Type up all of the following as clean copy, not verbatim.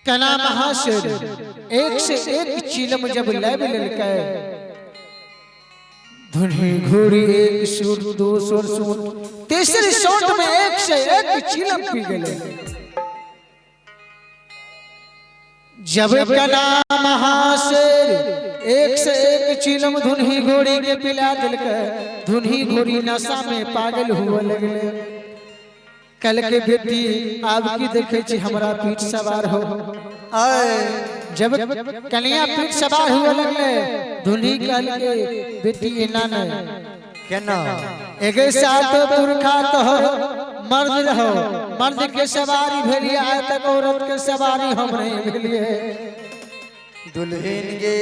कना महाशर एक से एक चिलम जब लैब ललकै धुनी घोड़ी एक सुर दो सुर सुर तीसरी शॉट में एक से एक चिलम पी गए। जब कना महाशर एक से एक चिलम धुनी घोड़ी के पिला दिलकै धुनी घोड़ी नशा में पागल हुआ लगले। कल के बेटी आपकी देखे छी हमरा पीठ सवार हो जब कन्या पीठ सवार हुआ लगले धुनी कल के बेटी एना न केना एगे साथ पुरखा तो मर्द रहो मर्द के सवारी भेलिए आय तक औरत के सवारी हम नहीं भेलिए। दुल्हन गे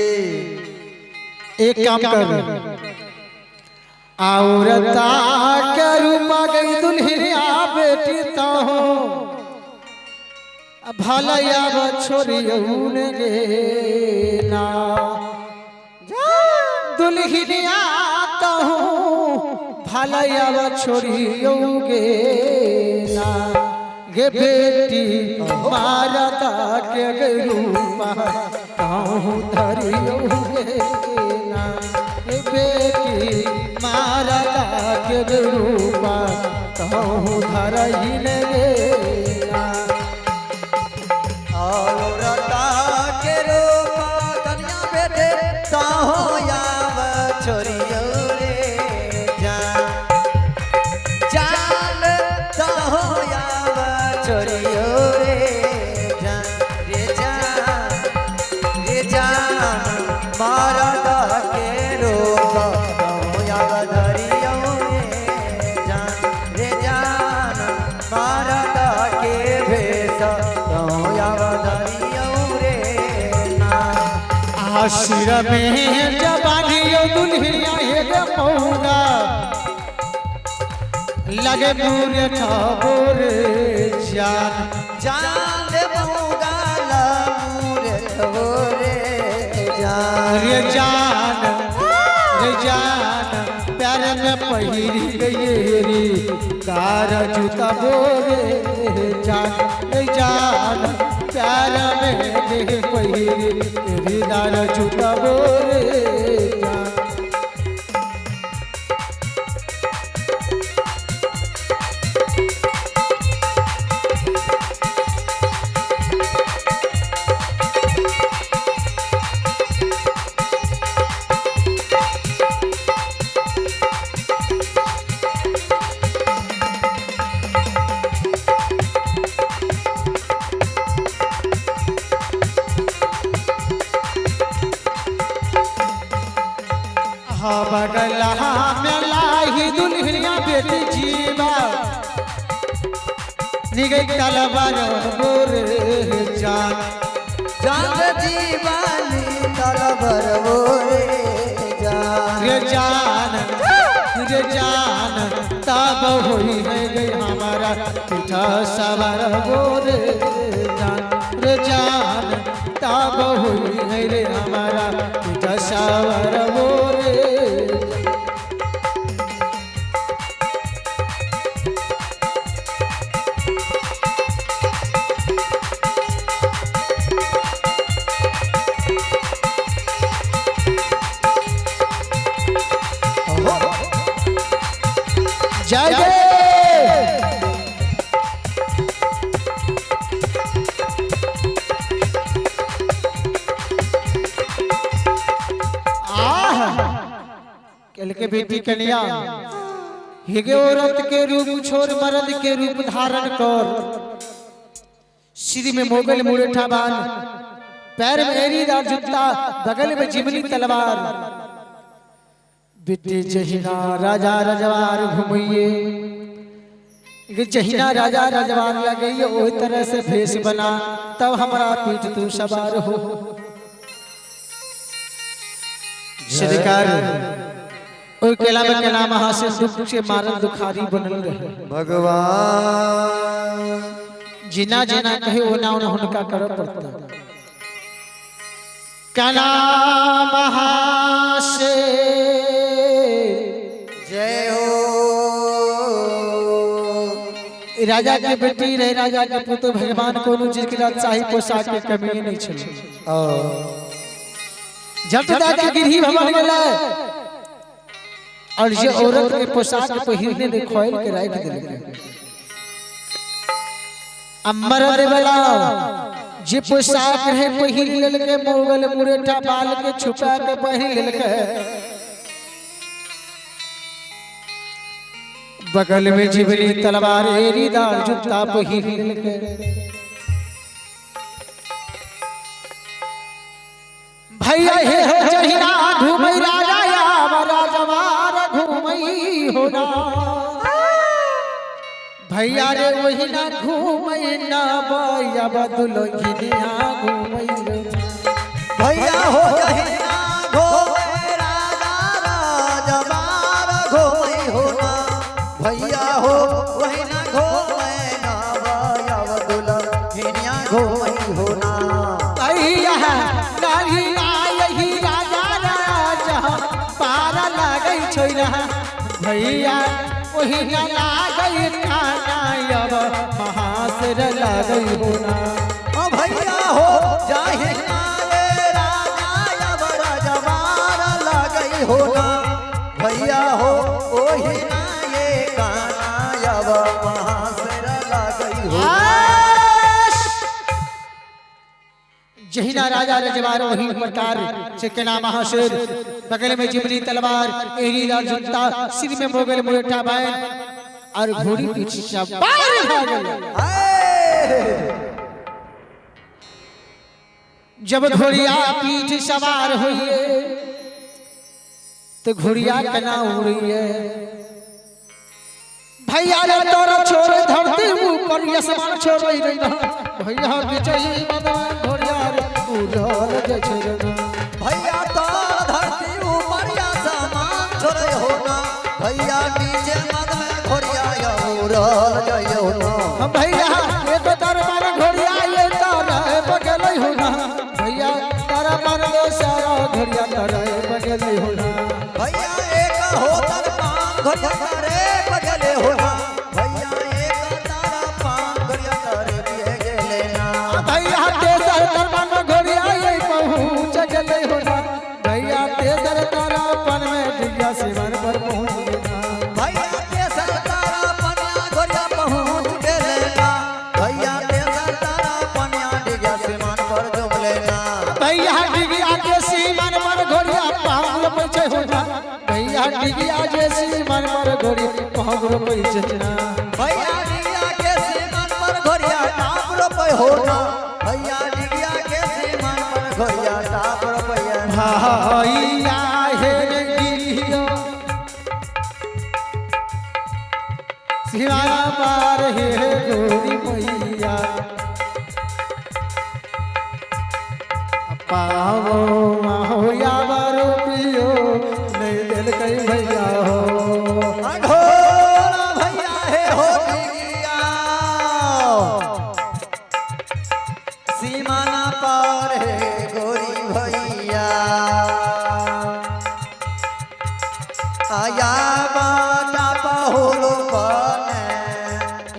एक काम कर औरता के रूप गई दुल्हनिया बेटी तो हो भलैया छोरियौन गे ना दुल्हनिया तो हो भलैया छोरियौ गे ना गे बेटी मारता के रूप कहूँ धरियौ गे ना गे बेटी मारता के रूपा कहूँ धरहिन गे ना औरता के रूपा कन्या बेटे कहूँ याव छोरियो रे जान कहूँ याव छोरियो रे जान मारता के रूपा सिर में जबानियो दुल्हनिया हेगे मौगा लगे पूरे ठाकुर जान जान मौगा पूरे ठाकुर जान रे जान प्यार में पहिरी गई कार जूता बोरे जान प्यार में दे पहिरी दार जूता बोरे बगला में लाही दुल्हनिया बेटी जीवा निगई तलवार बोरे जान जान जीवानी तलवार बोरे जान तब हुई है गई हमारा पीठा सवार बोरे जान तब हुई है रे हमारा पीठा सवार बोरे जय जय कल के बेटी कन्या हिगे औरत के रूप छोड़ मर्द के रूप धारण कर सिर में मोगल मुरेठा बांध पैर में एरीदार जूता बगल में जिमनी तलवार बेटे जहिना राजा रजवार घुमइए जहिना राजा रजवार लगइए ओही तरह से भेष बना तब हमारा पीठ तू सवार हो। श्रीकार ओई केला में केला महा से दुख से मारन दुखारी बनल रहे भगवान जिना जिना कहे ओना ओना हुनका कर पड़ता कना महा से जय हो राजा के बेटी रहे, राजा के पुत्र भगवान कोनो चीज के शाही पोशाक के कमी नहीं छल। जब जाके गिरही भवन गेला और ये औरत के पोशाक पहिरने ने खोल के राख देलकै। अमर देवला जे पोशाक रहे पहिर लेलकै, मोगल मुरेठा बाल के छुपा के पहिर लेलकै। बगल में जिबली तलवार एरीदार जूता पहिर लेलकै। भैया हे हो जहिना घूमै राजा या राजवार घूमै होना। भैया रे वही ना घूमै ना भैया बदुलहिनिया घूमै रे। भैया हो जहिना घूमै राजा राजवार घूमै होना। भैया हो वही ना घूमै ना भैया बदुलहिनिया घूमै होना। भैया नाही यही राजा राजा पारा लागै छोइना। भैया वही ना लागै खाना अब महासर लागै होना। भैया हो जहिना राजा अब राजवार लागै होना। भैया हो ओही ना ये काना अब महासर लागै होना। जहिना राजा रजवार वही प्रकार से केना महाशेर, बगल में जिबली तलवार एरीदार जूता, सिर में मोगल मुरेठा बैन और घोड़ी पीछे सवार भागल। जब घोड़िया पीठ सवार हुई तो घोड़िया कना उड़िए। भैया रे तोरा छोड़ धरती ऊपर आसमान छोड़ रही ना। भैया बिचही मदन घोड़िया रे उड़ल जय रे। भैया तो धरती ऊपर आसमान छोड़े होना। भैया नीचे मद में घोड़िया उड़ल जय होना। भैया ये तो दरबार घोड़िया ये तारा बगल होना। भैया तारा पर दे सारा घोड़िया तारा बगल होना। भैया एक हो दरबार घोड़िया रे बगल होना। भैया एक तारा पान घोड़िया तारे दिए गेले ना। भैया तेसर दरबार घोड़िया ये पहुंच गले होना। भैया तेसर तारा पन में डिग्या सिमर पर पहुंच गया। भैया तेसर तारा पनिया घोड़िया पहुंच गेले ना। भैया तेसर तारा पनिया डिग्या सिमान पर जुमले ना। भैया डिगिया के सीमन पर घोड़िया पागल पीछे होना। भैया डिगिया के सीमन पर घोड़ी पागल पीछे ना। भैया डिगिया के सीमान पर घोड़िया टाप रुपए होना। भैया डिगिया के सीमान पर घोड़िया टाप रुपए। भैया हे गिरियो सीमा पार हे गोरी भैया। पावो हो या बारो पियो नहीं दिल कई भैया हो। अघोरा भैया हे हो डिगिया सीमाना पार हे गोरी भैया। आया बाटा पहुलो बने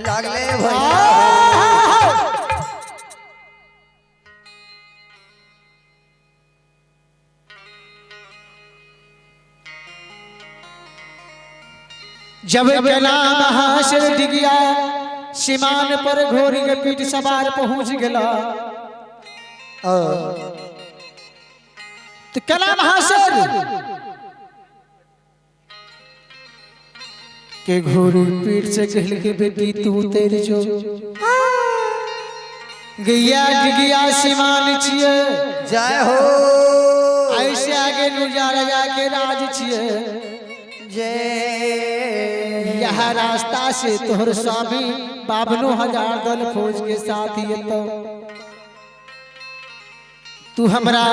लागले भैया। जब गला महाशर डिगिया सीमान पर घोड़ी के पीठ सवार पहुंच गला। तो कला महाशर के घोड़ी पीठ से कहल के बेटी तू तेरे जो गैया डिगिया सीमान छिए। जय हो ऐसे आगे नुजा राजा के राज छिए। जय यह रास्ता से तोहर स्वामी 52,000 दल फौज के साथ ये तो तू हमरा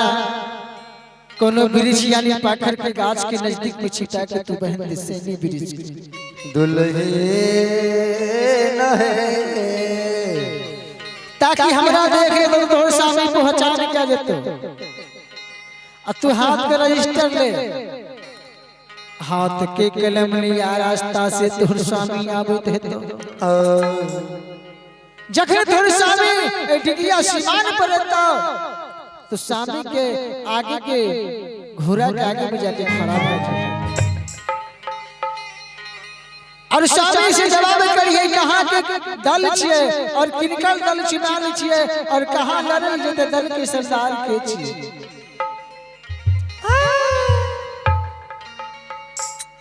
कोनो वृक्ष यानी पाखर के गाछ के नजदीक में छिटा के तू बहन दे सेनी वृक्ष दुल्हे नहे ताकि हमरा देखे तो तोहर स्वामी पहचान क्या जेतो। तू हाथ पे रजिस्टर ले हाथ के कलम लिया रास्ता से तोहर स्वामी आबत है जखन तोहर स्वामी टिकिया सीमान पर रहता तो स्वामी के आगे के घोड़ा के आगे में जाके खड़ा हो जाए और स्वामी से जवाब करिए कहाँ के दल छिए और किनकर दल छिमाल छिए और कहाँ लड़ल जेते दल के सरदार के छिए।